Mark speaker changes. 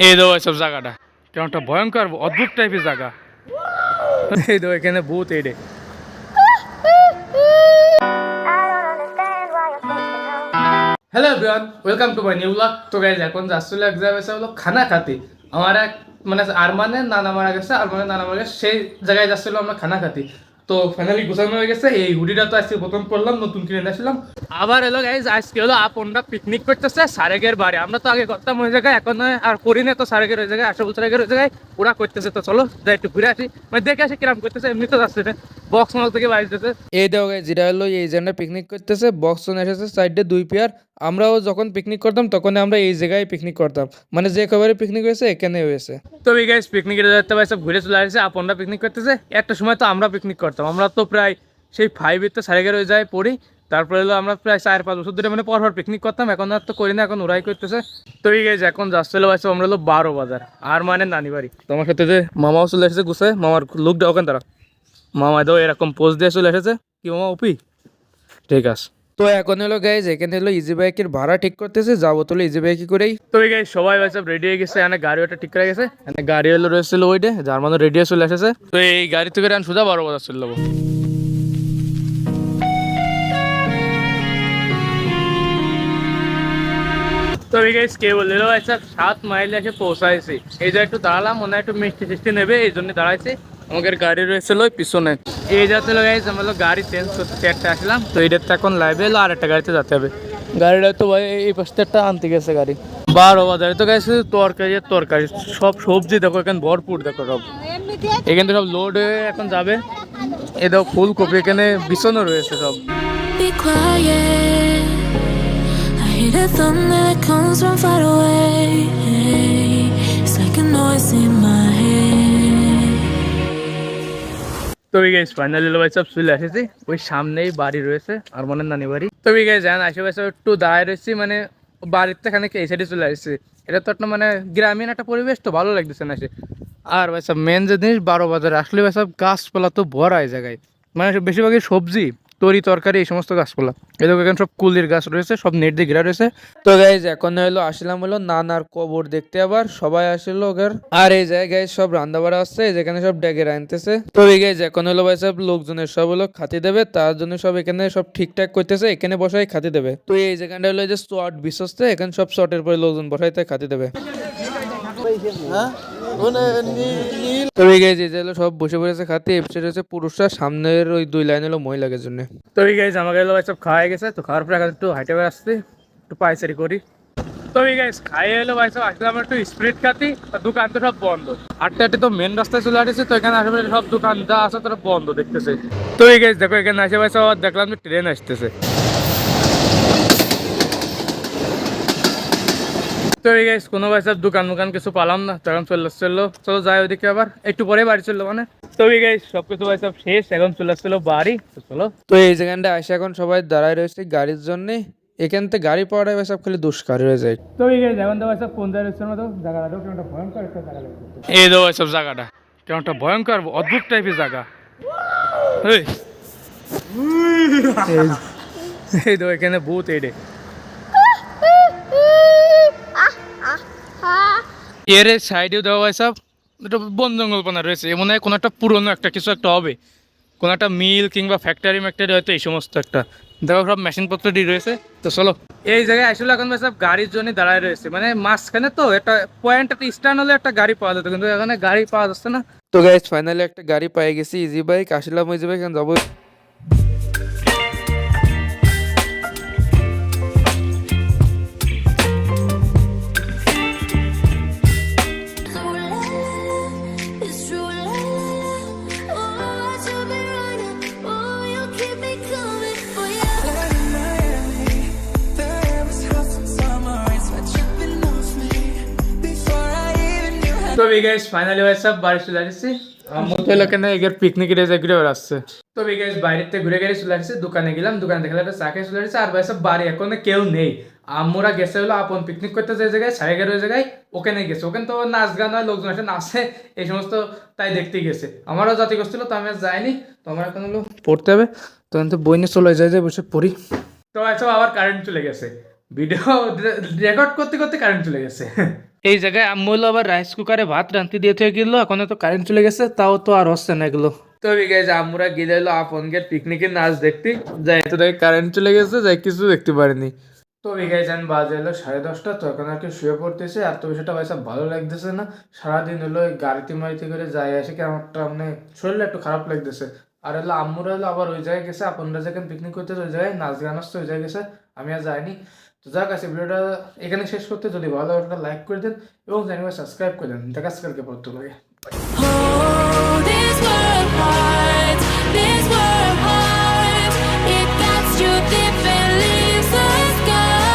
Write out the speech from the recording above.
Speaker 1: এই দেখো এসব জায়গাটা কেমন একটা ভয়ঙ্কর অদ্ভুত টাইপের জায়গা। এই দেখো এখানে ভূত এডে। Hello everyone, welcome to my new blog. তো গাইজ এখন যাচ্ছিল এক্সাম এসে হলো খানা খাতে। আমার এক মানে আরমানের নানা মারা গেছে, আরমানের নানা মারা গেছে, সেই জায়গায় যাচ্ছিল আমরা খানা খাতে। তো ফাইনালি গোছানো হয়ে গেছে। এই হুডিটা তো আজকে প্রথম পড়লাম, নতুন কিনে এনেছিলাম। আবার এলো গাইজ, আজকে হলো আপনরা পিকনিক করতেছে সারেগের বাড়ি। আমরা তো আগে করতাম ওই জায়গায়, এখন আর করি না। তো সারেগের ওই জায়গায়, আশরাফুল সারেগের ওই জায়গায় ওরা করতেছে। তো চলো যাই একটু ঘুরে আসি, মানে দেখে আসি কিরাম করতেছে। এমনি তো যাচ্ছে বক্স মল থেকে বাড়িতেছে। এই দেখো গাইজ, যেটা হলো এই জায়গায় পিকনিক করতেছে, বক্স এসেছে সাইডে 2 পেয়ার। আমরাও যখন পিকনিক করতাম তখন আমরা এই জায়গায় পিকনিক করতাম, মানে যে খবরে পিকনিক হয়েছে এখানে হয়েছে। তো এই গাইস পিকনিকের যাতে ভাই সব ঘুরে চলে আসছে, আপনরা পিকনিক করতেছে। একটা সময় তো আমরা পিকনিক করতাম, আমরা তো প্রায় সেই 5 তো সারেগের হয়ে যায় পড়ি। তারপরে হলো আমরা প্রায় 4-5 বছর ধরে মানে পরপর পিকনিক করতাম। এখন আর তো করি না, এখন ওরাই করতেছে। তো এই গাইস এখন যাচ্ছিল ভাই সব আমরা হলো 12 বাজার, আর মানে নানি বাড়ি। তোমার সাথে যে মামাও চলে এসেছে গুছে, মামার লুকটা ওখান তারা মামা দাও এরকম পোজ দিয়ে চলে এসেছে। কি মামা উপি ঠিক আছে। তো এখন হলো গাইজ, এখানে হলো ইজি বাইকের ভাড়া ঠিক করতেছে, যাবো তো ইজি বাইকে করেই। তো এই গাইজ সবাই ভাই সব রেডি হয়ে গেছে, এখানে গাড়ি ওটা ঠিক করে গেছে। এখানে গাড়ি হলো রয়েছিল ওইটা, যার মানে রেডি চলে এসেছে। তো এই গাড়ি থেকে আমি সোজা 12 বাজার চলে যাবো। তো এই গাইজ কে বললো ভাই সব 7 মাইল এসে পৌঁছাইছি। এই যে একটু দাঁড়ালাম, মনে হয় একটু মিষ্টি টিষ্টি নেবে, এই জন্য দাঁড়াইছি। আমাদের গাড়ি রয়েছিল ওই পিছনে। এই যাতে গাইজ আমরা গাড়ি চেঞ্জ করতে একটা আসলাম। তো এইটাতে এখন লাইভে এলো, আর একটা গাড়িতে যেতে হবে। গাড়িটা তো ভাই এই পাশে একটা আনতে গেছে গাড়ি। 12 বাজারে তো গেছে তরকারি আর তরকারি, সব সবজি দেখো এখানে ভরপুর। দেখো সব এখানে সব লোড হয়ে এখন যাবে। এ দেখো ফুলকপি এখানে বিছানো রয়েছে সব।
Speaker 2: Be quiet. I hear the thunder that comes from far away. It's like a noise in my head.
Speaker 1: তো গাইস ফাইনালি ভাই সব চলে এসেছি, ওই সামনেই বাড়ি রয়েছে আর মনে নানি বাড়ি। তো গাইস জান আশেপাশে একটু দাঁড়ায় রয়েছি, মানে বাড়ির থেকে খানিক এই সাইডে চলে আসছে। এটা তো একটা মানে গ্রামীণ একটা পরিবেশ, তো ভালো লাগতেছে না সে। আর ভাই সব মেন যে জিনিস 12 বাজারে আসলে ভাই সব গাছপালা তো ভরা এই জায়গায়, মানে বেশিরভাগই সবজি তরি তরকারি এই সমস্ত গাছপালা। এদের এখানে সব কুলির গাছ রয়েছে, সব নেট দিয়ে ঘেরা রয়েছে। তো গাইজ এখন হলো আসলাম হলো নানার কবর দেখতে, আবার সবাই আসলো ওদের। আর এই জায়গায় সব রান্না বাড়া আসছে, যেখানে সব ডেকে আনতেছে। তো এই গাইজ এখন হলো ভাই সব লোকজনের সব হলো খাতি দেবে, তার জন্য সব এখানে সব ঠিকঠাক করতেছে, এখানে বসাই খাতি দেবে। তো এই জায়গাটা হলো যে শর্ট বিশ্বস্ত, এখানে সব শর্টের পরে লোকজন বসাইতে খাতি দেবে। তো এই গাইজ এই যে সব বসে পড়েছে খাতে, এপিসোড হচ্ছে পুরুষরা, সামনের ওই 2 লাইন হলো মহিলাদের জন্য। তো এই গাইজ আমাকে হলো সব খাওয়া গেছে। তো খাওয়ার পরে এখন একটু হাইটে আসতে একটু পাইচারি করি। তো এই গাইজ খাইয়ে এলো ভাই সব আসলাম একটু স্প্রিট খাতি। দোকান তো সব বন্ধ, 8টা তো মেন রাস্তায় চলে আসছে। তো এখানে আশেপাশে সব দোকান যা আছে তারা বন্ধ দেখতেছে। তো এই গাইজ দেখো এখানে আসে ভাই সব দেখলাম যে ট্রেন আসতেছে। তো এই গাইস কোনো ভাই সব দোকান কিছু পালাম না, তখন চললো চলো যাই ওইদিকে, আবার একটু পরে বাড়ি চললো মানে। তো এই গাইস সবকিছু ভাই সব শেষ, এখন চলে আসছিলো বাড়ি। তো চলো, তো এই জায়গাটা আসে এখন সবাই দাঁড়ায় রয়েছে গাড়ির জন্য। এখান থেকে গাড়ি পাওয়াটা ভাই সব খালি দুষ্কার হয়ে যায়। তো এই গাইস এখন তো ভাই সব কোন জায়গায় মতো জায়গাটা কেমন একটা ভয়ঙ্কর একটা জায়গা লাগছে। এই দেখো সব জায়গাটা কেমন একটা ভয়ঙ্কর অদ্ভুত টাইপের জায়গা। এই দেখো এখানে ভূত এডে। এর সাইডেও দেওয়া হয় সব একটা বন জঙ্গলপনা রয়েছে, মনে হয় কোনো একটা পুরনো একটা কিছু একটা হবে, কোনো একটা মিল কিংবা ফ্যাক্টরি হয়তো এই সমস্ত একটা। দেখো সব মেশিনপত্রটি রয়েছে। তো চলো এই জায়গায় আসলে এখন সব গাড়ির জন্য দাঁড়ায় রয়েছে, মানে মাঝখানে তো একটা পয়েন্ট একটা স্ট্যান্ড হলে একটা গাড়ি পাওয়া যেত, কিন্তু এখানে গাড়ি পাওয়া যাচ্ছে না। তো গাইস ফাইনালি একটা গাড়ি পেয়ে গেছি, ইজি বাইক। আসলাম ইজি বাইক, এখন যাবো।
Speaker 2: It's true, la la la. Oh, I should be running. Oh, you keep me coming. Oh yeah.
Speaker 1: তো এই গাইস ফাইনালি ভাই সব বাড়ি চলে আসছি। আমার তো এলাকায় এগের পিকনিকের এসে ঘুরে বেড়াচ্ছে। তো এই গাইস বাইরেতে ঘুরে চলে আসছে, দোকানে গেলাম, দোকানে দেখলাম একটা চা খেয়ে চলে আসছে। আর ভাই সব বাড়ি এখন কেউ নেই। আমরা গেছে হলো আপন পিকনিক করতে যে জায়গায় 11:30 ওই জায়গায়, ওখানে গেছে। ওখানে তো নাচ গান হয়, লোকজন আসে নাচে এই সমস্ত, তাই দেখতে গেছে। আমারও জাতি করছিল, তো আমি আর যাইনি। তো আমার এখন হলো পড়তে হবে, তখন তো বই নিয়ে চলে যায় বসে পড়ি। তো সব আবার কারেন্ট চলে গেছে, ভিডিও রেকর্ড করতে করতে কারেন্ট চলে গেছে। এই জায়গায় আম্মু হলো আবার রাইস কুকারে ভাত রান্তি দিয়ে থেকে গেলো, এখন তো কারেন্ট চলে গেছে, তাও তো আর হচ্ছে না এগুলো। তো গাইজ আম্মুরা গিয়ে এলো আপন গেট পিকনিকের নাচ দেখতে, যাই তো দেখে কারেন্ট চলে গেছে, যাই কিছু দেখতে পারিনি। তো গাইজ আমি বাজে এলো 10:30, তো এখন আর কি শুয়ে পড়তেছে, আর তো বিষয়টা পয়সা ভালো লাগতেছে না, সারাদিন হলো ওই গাড়িতে মাড়িতে করে যাই আসে, কেমনটা মানে শরীরটা একটু খারাপ লাগতেছে। আর হলো আম্মুরা হলো আবার ওই জায়গায় গেছে, আপনারা যেখানে পিকনিক করতে ওই জায়গায় নাচ গান আসছে, ওই জায়গায় গেছে, আমি আর যাইনি। তো যাক আছে, ভিডিওটা এখানে শেষ করতে, যদি ভালো লাগে একটা লাইক করে দেন এবং চ্যানেলটা সাবস্ক্রাইব করে দেন। দেখা আজকালকে পড়তে লাগে।
Speaker 2: Hold this world apart.